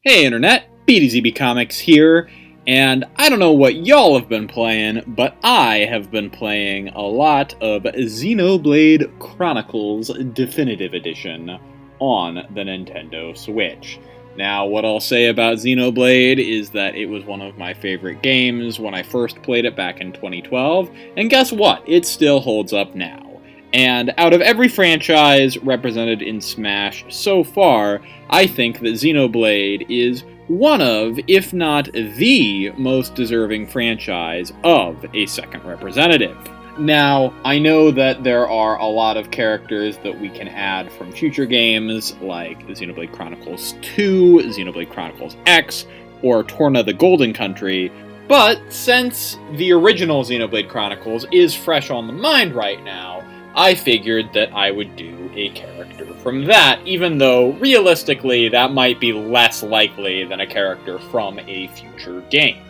Hey Internet, BDZB Comics here, and I don't know what y'all have been playing, but I have been playing a lot of Xenoblade Chronicles Definitive Edition on the Nintendo Switch. Now, what I'll say about Xenoblade is that it was one of my favorite games when I first played it back in 2012, and guess what? It still holds up now. And out of every franchise represented in Smash so far, I think that Xenoblade is one of, if not the, most deserving franchise of a second representative. Now, I know that there are a lot of characters that we can add from future games, like Xenoblade Chronicles 2, Xenoblade Chronicles X, or Torna the Golden Country, but since the original Xenoblade Chronicles is fresh on the mind right now, I figured that I would do a character from that, even though, realistically, that might be less likely than a character from a future game.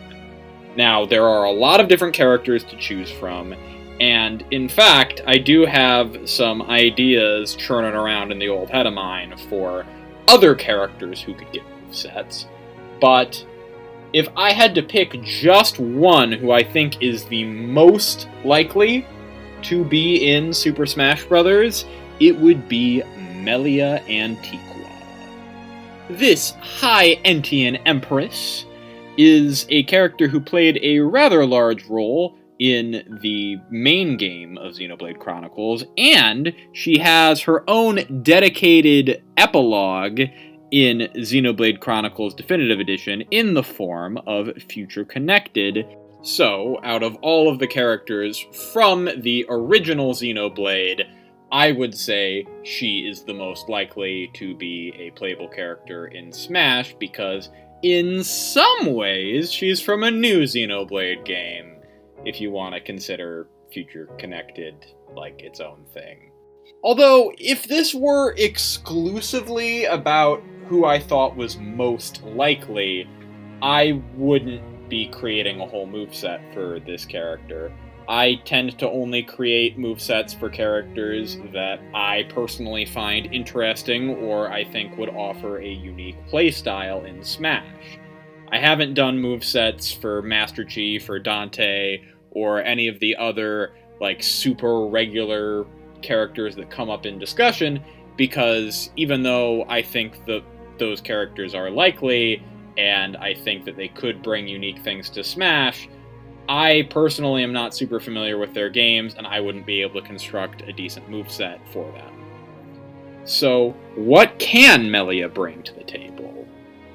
Now, there are a lot of different characters to choose from, and in fact, I do have some ideas churning around in the old head of mine for other characters who could get movesets, but if I had to pick just one who I think is the most likely to be in Super Smash Bros., it would be Melia Antiqua. This High Entian Empress is a character who played a rather large role in the main game of Xenoblade Chronicles, and she has her own dedicated epilogue in Xenoblade Chronicles Definitive Edition in the form of Future Connected. So, out of all of the characters from the original Xenoblade, I would say she is the most likely to be a playable character in Smash, because in some ways, she's from a new Xenoblade game, if you want to consider Future Connected like its own thing. Although, if this were exclusively about who I thought was most likely, I wouldn't be creating a whole moveset for this character. I tend to only create movesets for characters that I personally find interesting or I think would offer a unique playstyle in Smash. I haven't done movesets for Master Chief or Dante or any of the other super regular characters that come up in discussion, because even though I think that those characters are likely, and I think that they could bring unique things to Smash, I personally am not super familiar with their games, and I wouldn't be able to construct a decent moveset for them. So, what can Melia bring to the table?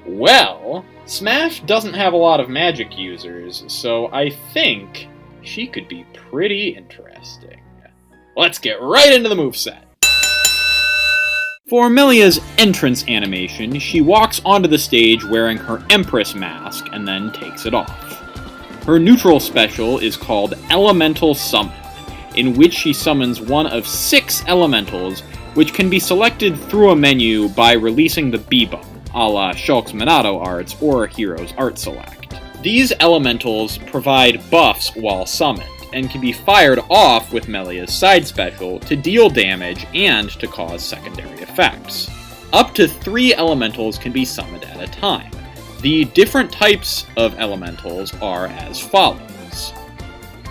Well, Smash doesn't have a lot of magic users, so I think she could be pretty interesting. Let's get right into the moveset. For Melia's entrance animation, she walks onto the stage wearing her Empress mask and then takes it off. Her neutral special is called Elemental Summon, in which she summons one of 6 elementals, which can be selected through a menu by releasing the B button, a la Shulk's Minato Arts or Hero's Art Select. These elementals provide buffs while summoned, and can be fired off with Melia's side special to deal damage and to cause secondary effects. Up to 3 elementals can be summoned at a time. The different types of elementals are as follows.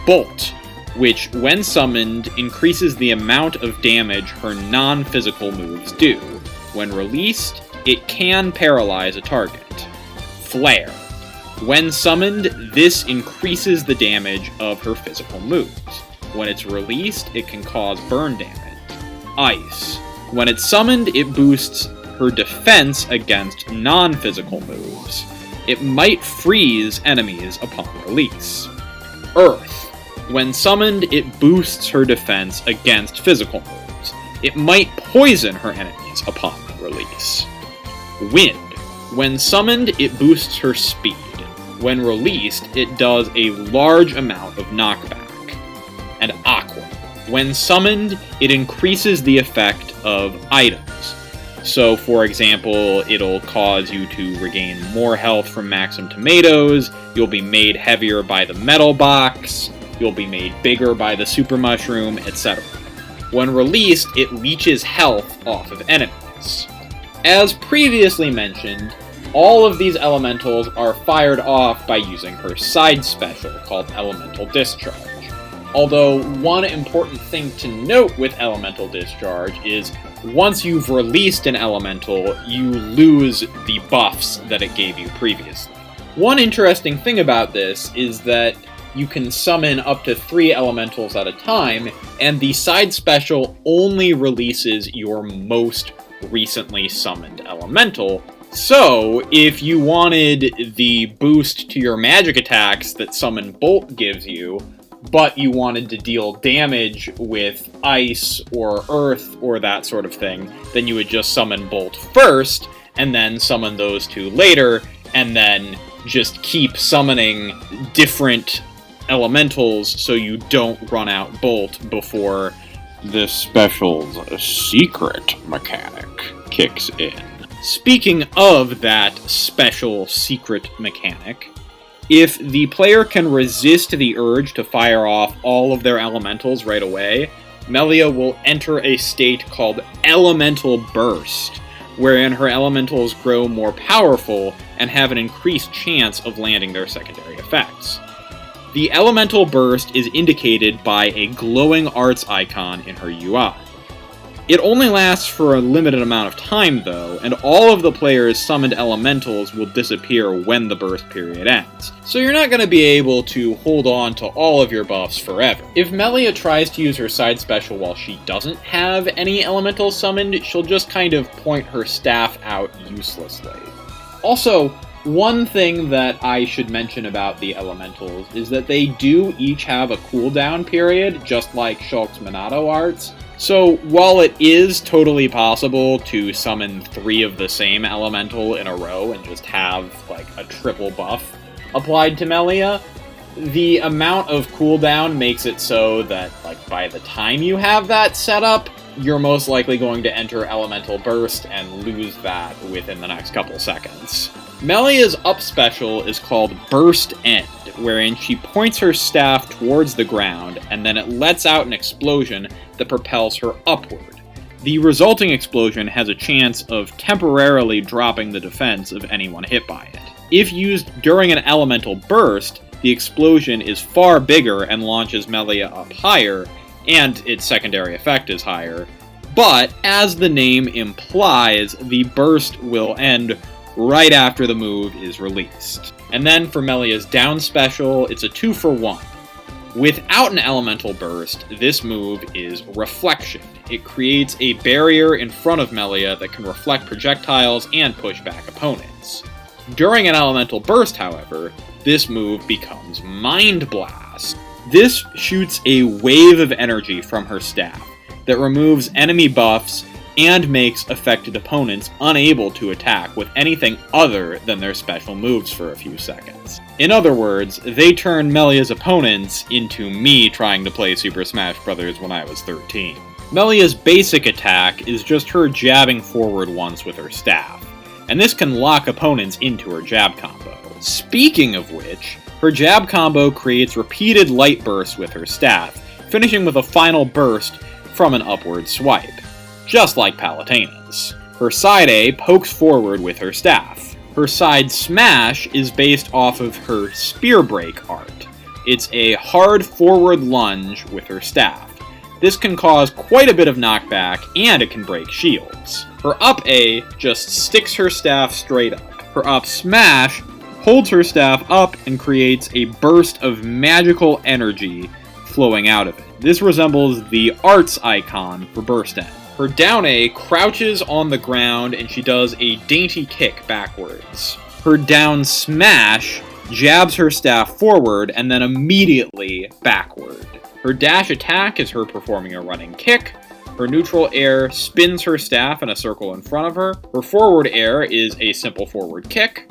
Bolt, which when summoned increases the amount of damage her non-physical moves do. When released, it can paralyze a target. Flare. When summoned, this increases the damage of her physical moves. When it's released, it can cause burn damage. Ice. When it's summoned, it boosts her defense against non-physical moves. It might freeze enemies upon release. Earth. When summoned, it boosts her defense against physical moves. It might poison her enemies upon release. Wind. When summoned, it boosts her speed. When released, it does a large amount of knockback. And Aqua. When summoned, it increases the effect of items. So, for example, it'll cause you to regain more health from Maxim Tomatoes, you'll be made heavier by the Metal Box, you'll be made bigger by the Super Mushroom, etc. When released, it leeches health off of enemies. As previously mentioned, All of these elementals are fired off by using her side special, called Elemental Discharge. Although, one important thing to note with Elemental Discharge is, once you've released an elemental, you lose the buffs that it gave you previously. One interesting thing about this is that you can summon up to 3 elementals at a time, and the side special only releases your most recently summoned elemental. So, if you wanted the boost to your magic attacks that Summon Bolt gives you, but you wanted to deal damage with ice or earth or that sort of thing, then you would just summon Bolt first, and then summon those 2 later, and then just keep summoning different elementals so you don't run out Bolt before this special's secret mechanic kicks in. Speaking of that special secret mechanic, if the player can resist the urge to fire off all of their elementals right away, Melia will enter a state called Elemental Burst, wherein her elementals grow more powerful and have an increased chance of landing their secondary effects. The Elemental Burst is indicated by a glowing arts icon in her UI. It only lasts for a limited amount of time, though, and all of the player's summoned elementals will disappear when the burst period ends, so you're not going to be able to hold on to all of your buffs forever. If Melia tries to use her side special while she doesn't have any elementals summoned, she'll just kind of point her staff out uselessly. Also, one thing that I should mention about the elementals is that they do each have a cooldown period, just like Shulk's Minato arts. So, while it is totally possible to summon 3 of the same elemental in a row and just have, like, a triple buff applied to Melia, the amount of cooldown makes it so that, like, by the time you have that set up, you're most likely going to enter Elemental Burst and lose that within the next couple seconds. Melia's up special is called Burst End, wherein she points her staff towards the ground, and then it lets out an explosion that propels her upward. The resulting explosion has a chance of temporarily dropping the defense of anyone hit by it. If used during an elemental burst, the explosion is far bigger and launches Melia up higher, and its secondary effect is higher, but as the name implies, the burst will end right after the move is released. And then for Melia's down special, it's a 2-for-1. Without an elemental burst, this move is Reflection. It creates a barrier in front of Melia that can reflect projectiles and push back opponents. During an elemental burst, however, this move becomes Mind Blast. This shoots a wave of energy from her staff that removes enemy buffs and makes affected opponents unable to attack with anything other than their special moves for a few seconds. In other words, they turn Melia's opponents into me trying to play Super Smash Bros. When I was 13. Melia's basic attack is just her jabbing forward once with her staff, and this can lock opponents into her jab combo. Speaking of which, her jab combo creates repeated light bursts with her staff, finishing with a final burst from an upward swipe, just like Palutena's. Her side A pokes forward with her staff. Her side smash is based off of her spear break art. It's a hard forward lunge with her staff. This can cause quite a bit of knockback, and it can break shields. Her up A just sticks her staff straight up. Her up smash holds her staff up and creates a burst of magical energy flowing out of it. This resembles the arts icon for Burst End. Her down A crouches on the ground and she does a dainty kick backwards. Her down smash jabs her staff forward and then immediately backward. Her dash attack is her performing a running kick. Her neutral air spins her staff in a circle in front of her. Her forward air is a simple forward kick.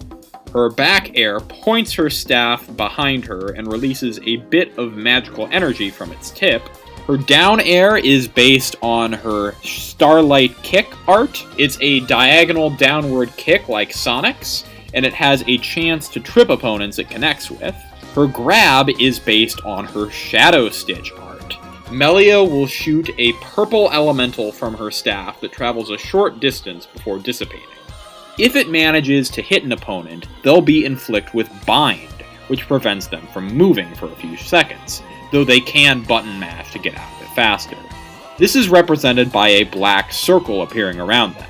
Her back air points her staff behind her and releases a bit of magical energy from its tip. Her down air is based on her Starlight Kick art. It's a diagonal downward kick like Sonic's, and it has a chance to trip opponents it connects with. Her grab is based on her Shadow Stitch art. Melia will shoot a purple elemental from her staff that travels a short distance before dissipating. If it manages to hit an opponent, they'll be inflicted with Bind, which prevents them from moving for a few seconds, though they can button mash to get out of it faster. This is represented by a black circle appearing around them.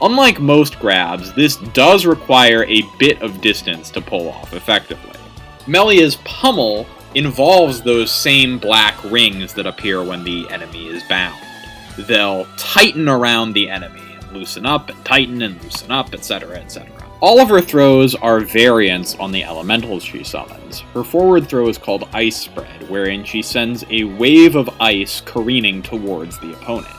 Unlike most grabs, this does require a bit of distance to pull off effectively. Melia's pummel involves those same black rings that appear when the enemy is bound. They'll tighten around the enemy, and loosen up and tighten and loosen up, etc., etc. All of her throws are variants on the elementals she summons. Her forward throw is called Ice Spread, wherein she sends a wave of ice careening towards the opponent.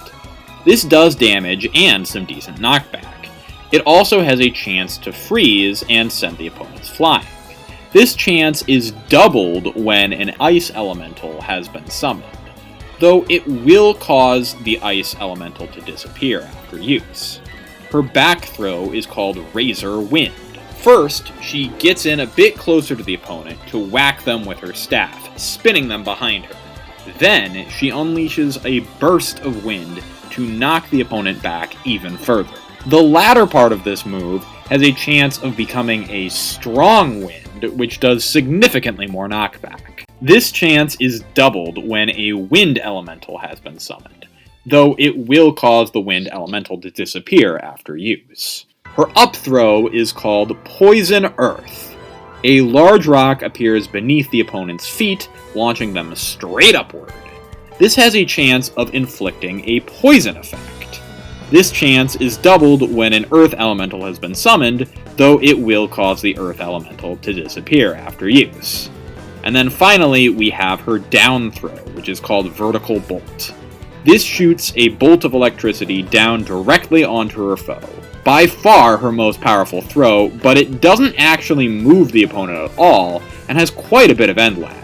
This does damage and some decent knockback. It also has a chance to freeze and send the opponents flying. This chance is doubled when an ice elemental has been summoned, though it will cause the ice elemental to disappear after use. Her back throw is called Razor Wind. First, she gets in a bit closer to the opponent to whack them with her staff, spinning them behind her. Then, she unleashes a burst of wind to knock the opponent back even further. The latter part of this move has a chance of becoming a Strong Wind, which does significantly more knockback. This chance is doubled when a Wind Elemental has been summoned, though it will cause the Wind Elemental to disappear after use. Her up throw is called Poison Earth. A large rock appears beneath the opponent's feet, launching them straight upward. This has a chance of inflicting a poison effect. This chance is doubled when an Earth Elemental has been summoned, though it will cause the Earth Elemental to disappear after use. And then finally, we have her down throw, which is called Vertical Bolt. This shoots a bolt of electricity down directly onto her foe. By far her most powerful throw, but it doesn't actually move the opponent at all, and has quite a bit of end lag.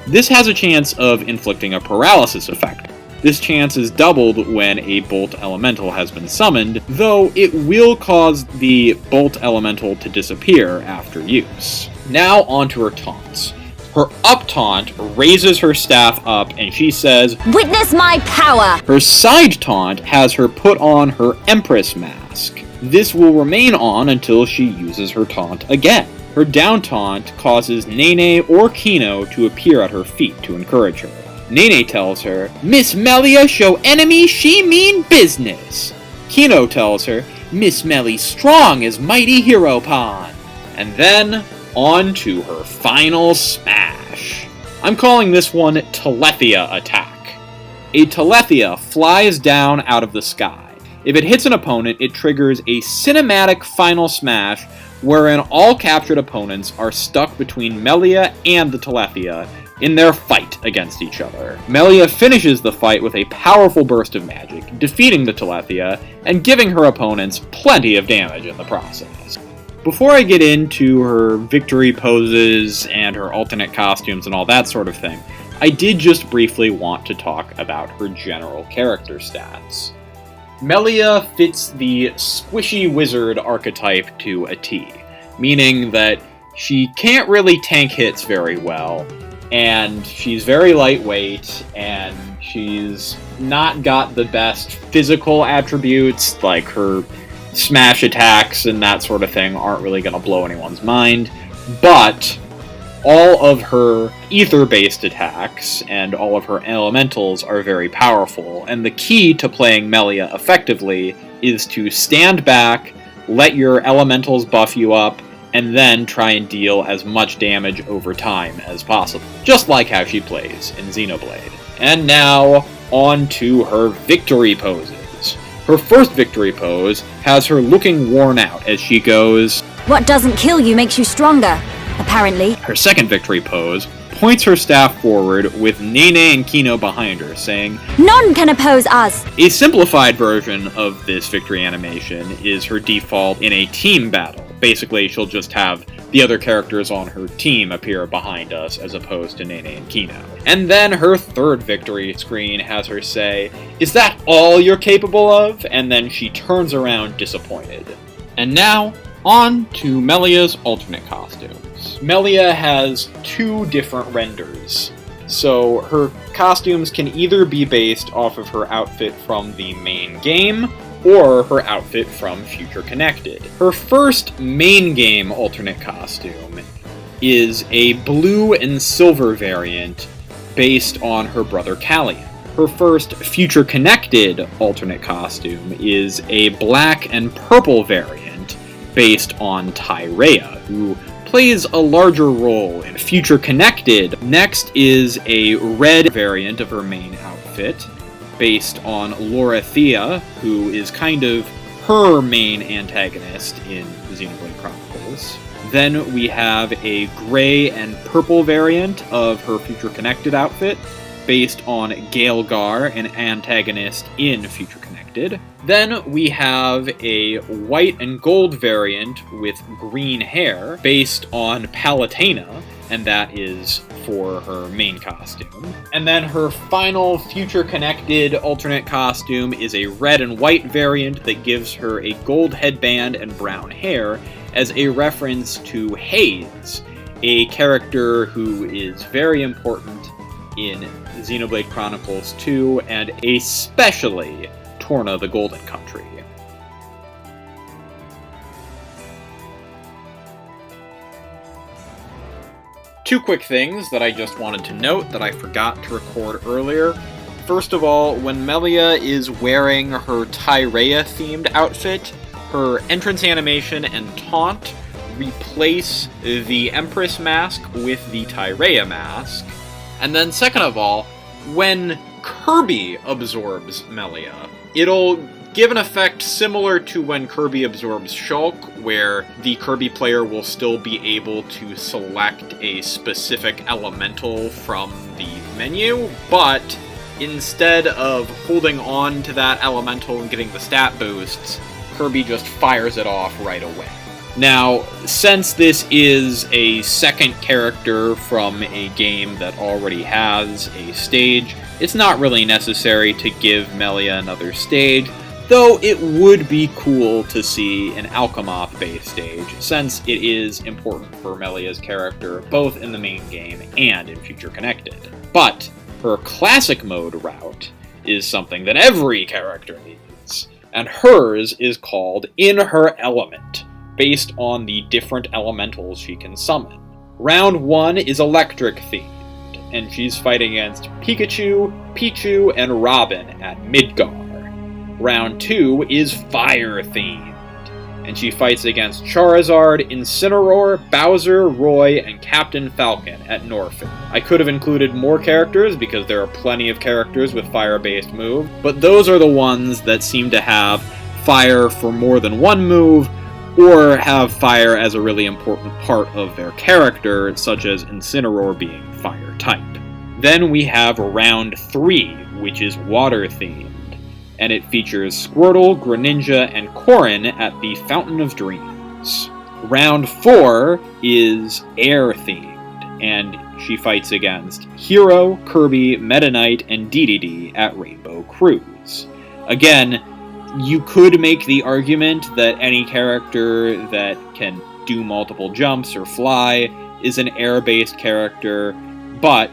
This has a chance of inflicting a paralysis effect. This chance is doubled when a Bolt Elemental has been summoned, though it will cause the Bolt Elemental to disappear after use. Now onto her taunts. Her up taunt raises her staff up and she says, "Witness my power!" Her side taunt has her put on her Empress mask. This will remain on until she uses her taunt again. Her down taunt causes Nene or Kino to appear at her feet to encourage her. Nene tells her, "Miss Melia show enemy she mean business." Kino tells her, "Miss Melly strong as mighty hero pawn." And then, on to her final smash. I'm calling this one Telethia Attack. A Telethia flies down out of the sky. If it hits an opponent, it triggers a cinematic final smash wherein all captured opponents are stuck between Melia and the Telethia in their fight against each other. Melia finishes the fight with a powerful burst of magic, defeating the Telethia and giving her opponents plenty of damage in the process. Before I get into her victory poses and her alternate costumes and all that sort of thing, I did just briefly want to talk about her general character stats. Melia fits the squishy wizard archetype to a T, meaning that she can't really tank hits very well, and she's very lightweight, and she's not got the best physical attributes, like her smash attacks and that sort of thing aren't really going to blow anyone's mind, but all of her ether-based attacks and all of her elementals are very powerful, and the key to playing Melia effectively is to stand back, let your elementals buff you up, and then try and deal as much damage over time as possible, just like how she plays in Xenoblade. And now, on to her victory poses. Her first victory pose has her looking worn out as she goes, "What doesn't kill you makes you stronger, apparently." Her second victory pose points her staff forward with Nene and Kino behind her, saying, "None can oppose us." A simplified version of this victory animation is her default in a team battle. Basically, she'll just have the other characters on her team appear behind us as opposed to Nene and Kino. And then her third victory screen has her say, "Is that all you're capable of?" And then she turns around disappointed. And now, on to Melia's alternate costumes. Melia has two different renders. So her costumes can either be based off of her outfit from the main game, or her outfit from Future Connected. Her first main game alternate costume is a blue and silver variant based on her brother Callian. Her first Future Connected alternate costume is a black and purple variant based on Tyrea, who plays a larger role in Future Connected. Next is a red variant of her main outfit based on Lorithia, who is kind of her main antagonist in Xenoblade Chronicles. Then we have a gray and purple variant of her Future Connected outfit, based on Gaelgar, an antagonist in Future Connected. Then we have a white and gold variant with green hair, based on Palutena, and that is for her main costume. And then her final Future Connected alternate costume is a red and white variant that gives her a gold headband and brown hair, as a reference to Haze, a character who is very important in Xenoblade Chronicles 2, and especially Torna the Golden Country. Two quick things that I just wanted to note that I forgot to record earlier. First of all, when Melia is wearing her Tyrea-themed outfit, her entrance animation and taunt replace the Empress mask with the Tyrea mask. And then second of all, when Kirby absorbs Melia, it'll give an effect similar to when Kirby absorbs Shulk, where the Kirby player will still be able to select a specific elemental from the menu, but instead of holding on to that elemental and getting the stat boosts, Kirby just fires it off right away. Now, since this is a second character from a game that already has a stage, it's not really necessary to give Melia another stage, though it would be cool to see an Alchemoth-based stage, since it is important for Melia's character both in the main game and in Future Connected. But her classic mode route is something that every character needs, and hers is called In Her Element, based on the different elementals she can summon. Round 1 is electric themed, and she's fighting against Pikachu, Pichu, and Robin at Midgar. Round 2 is fire themed, and she fights against Charizard, Incineroar, Bowser, Roy, and Captain Falcon at Norfair. I could have included more characters because there are plenty of characters with fire-based moves, but those are the ones that seem to have fire for more than one move, or have fire as a really important part of their character, such as Incineroar being fire type. Then we have round 3, which is water themed, and it features Squirtle, Greninja, and Corrin at the Fountain of Dreams. Round 4 is air themed, and she fights against Hero, Kirby, Meta Knight, and Dedede at Rainbow Cruise. Again, you could make the argument that any character that can do multiple jumps or fly is an air-based character, but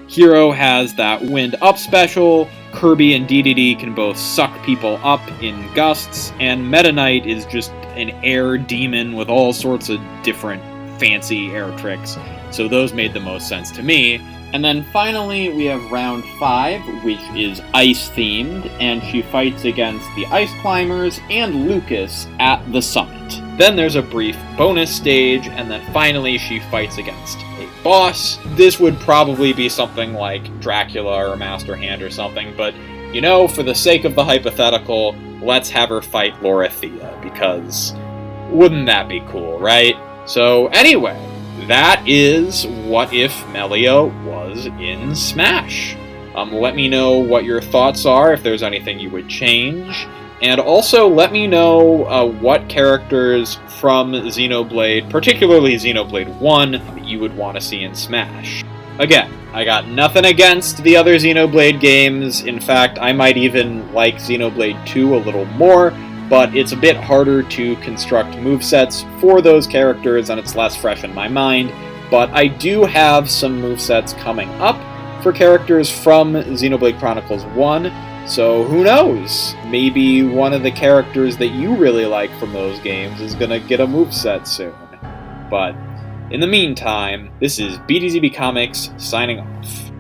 Hero has that wind up special, Kirby and Dedede can both suck people up in gusts, and Meta Knight is just an air demon with all sorts of different fancy air tricks, so those made the most sense to me. And then finally, we have round 5, which is ice-themed, and she fights against the Ice Climbers and Lucas at the summit. Then there's a brief bonus stage, and then finally she fights against a boss. This would probably be something like Dracula or Master Hand or something, but, you know, for the sake of the hypothetical, let's have her fight Lorithia, because wouldn't that be cool, right? So anyway, that is What If Melia was in Smash. Let me know what your thoughts are, if there's anything you would change. And also let me know what characters from Xenoblade, particularly Xenoblade 1, you would want to see in Smash. Again, I got nothing against the other Xenoblade games. In fact, I might even like Xenoblade 2 a little more, but it's a bit harder to construct movesets for those characters, and it's less fresh in my mind. But I do have some movesets coming up for characters from Xenoblade Chronicles 1, So who knows? Maybe one of the characters that you really like from those games is gonna get a moveset soon. But in the meantime, this is BDZB Comics signing off.